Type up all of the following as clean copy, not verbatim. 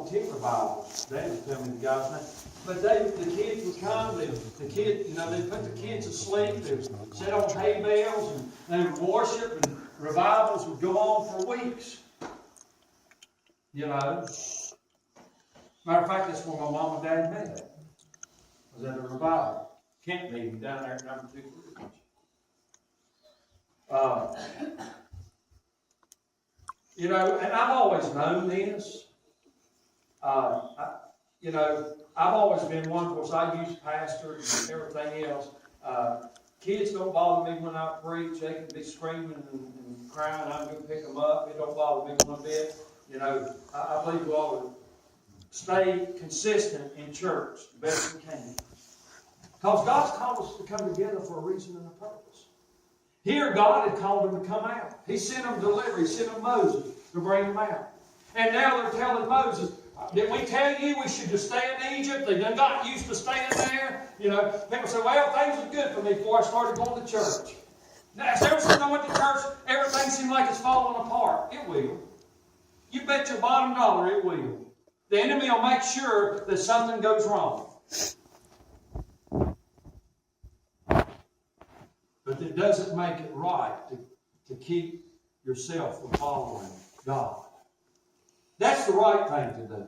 on tent revivals. Dad was telling me the guy's name. But the kids would come, they'd put the kids to sleep, they'd sit on hay bales, and they would worship, and revivals would go on for weeks. You know. Matter of fact, that's where my mom and dad met. Was at a revival. Camp meeting down there at number 2 and I've always known this. I've always been one, of course, I used pastor and everything else. Kids don't bother me when I preach. They can be screaming and crying. I'm going to pick them up. It don't bother me one bit. I believe we ought to stay consistent in church the best we can. Because God's called us to come together for a reason and a purpose. Here, God had called them to come out. He sent them delivery. He sent them Moses to bring them out. And now they're telling Moses, did we tell you we should just stay in Egypt? They done got used to staying there. People say, well, things were good for me before I started going to church. Now, ever since I went to church, everything seems like it's falling apart. It will. You bet your bottom dollar it will. The enemy will make sure that something goes wrong. But it doesn't make it right to keep yourself from following God. That's the right thing to do.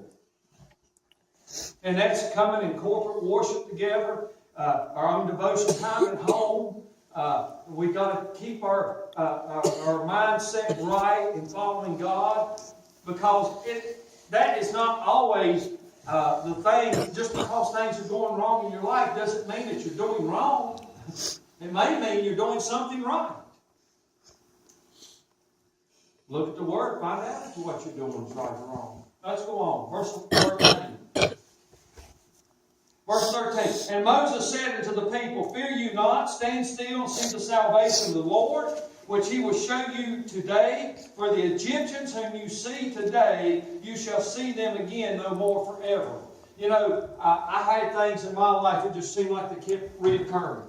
And that's coming in corporate worship together, our own devotion time at home. We've got to keep our mindset right in following God, because that is not always the thing. Just because things are going wrong in your life doesn't mean that you're doing wrong. It may mean you're doing something right. Look at the Word, find out if what you're doing is right or wrong. Let's go on. Verse 13. Verse 13. And Moses said unto the people, fear you not, stand still and see the salvation of the Lord, which he will show you today. For the Egyptians whom you see today, you shall see them again no more forever. I had things in my life that just seemed like they kept reoccurring.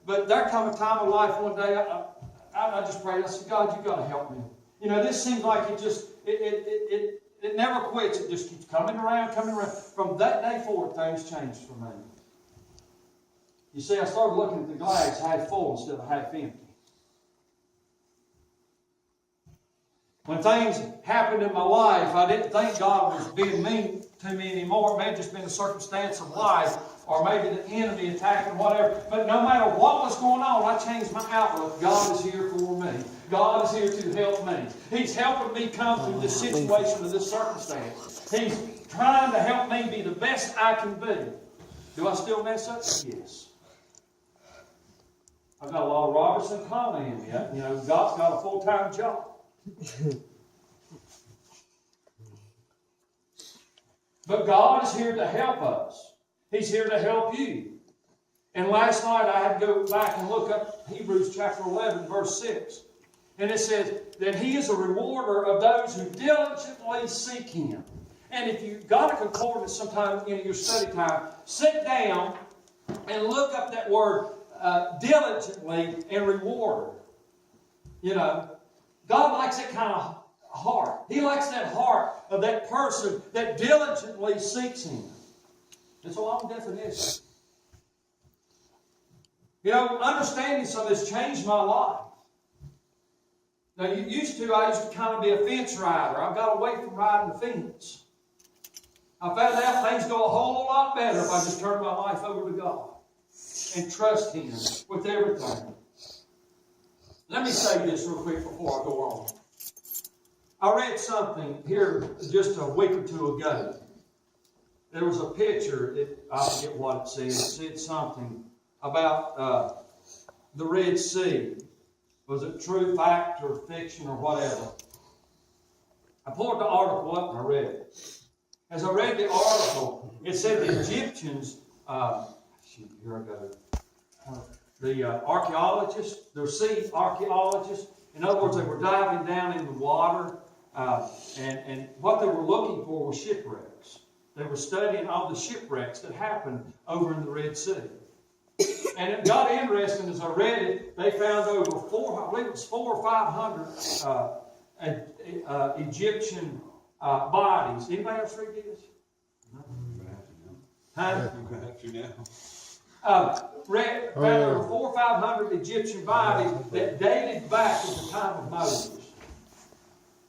But there come a time in life one day, I just prayed. I said, God, you've got to help me. This seems like it never quits. It just keeps coming around. From that day forward, things changed for me. You see, I started looking at the glass half full instead of half empty. When things happened in my life, I didn't think God was being mean to me anymore. It may have just been a circumstance of life, or maybe the enemy attacking, whatever. But no matter what was going on, I changed my outlook. God is here for me. God is here to help me. He's helping me come through this situation or this circumstance. He's trying to help me be the best I can be. Do I still mess up? Yes. I've got a lot of Robertson Conley in me. God's got a full-time job. But God is here to help us. He's here to help you. And last night I had to go back and look up Hebrews chapter 11, verse 6. And it says that He is a rewarder of those who diligently seek Him. And if you've got a concordance sometime in your study time, sit down and look up that word diligently and rewarder. God likes that kind of heart. He likes that heart of that person that diligently seeks Him. It's a long definition. Understanding some of this changed my life. Now, I used to kind of be a fence rider. I got away from riding the fence. I found out things go a whole lot better if I just turn my life over to God and trust Him with everything. Let me say this real quick before I go on. I read something here just a week or two ago. There was a picture, I forget what it said. It said something about the Red Sea. Was it true, fact, or fiction, or whatever? I pulled the article up and I read it. As I read the article, it said the Egyptians, here I go. The archaeologists, the sea archaeologists, in other words, they were diving down in the water, and what they were looking for were shipwrecks. They were studying all the shipwrecks that happened over in the Red Sea. And it got interesting as I read it. They found over 400 or 500 Egyptian bodies. Anybody else read this? Huh? You're gonna have to now. Found over 400 or 500 Egyptian bodies that dated back to the time of Moses.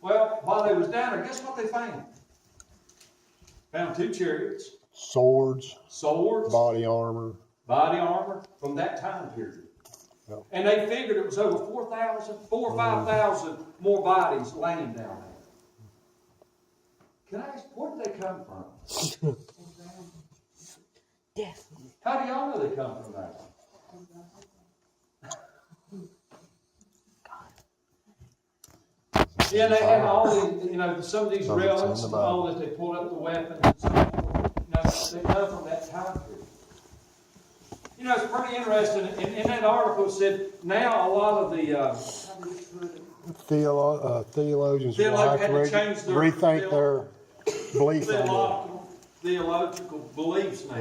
Well, while they was down there, guess what they found? Found 2 chariots, Swords, body armor. armor from that time period. Yep. And they figured it was over 4,000, 4,000 or 5,000 more bodies laying down there. Can I ask, where did they come from? Definitely. How do y'all know they come from there? Yeah, they had all the, some of these relics, all that they pulled up the weapons and so forth. They come from that time period. It's pretty interesting. In that article, it said now a lot of the Theologians will have had to to change their rethink their belief on that. theological beliefs now.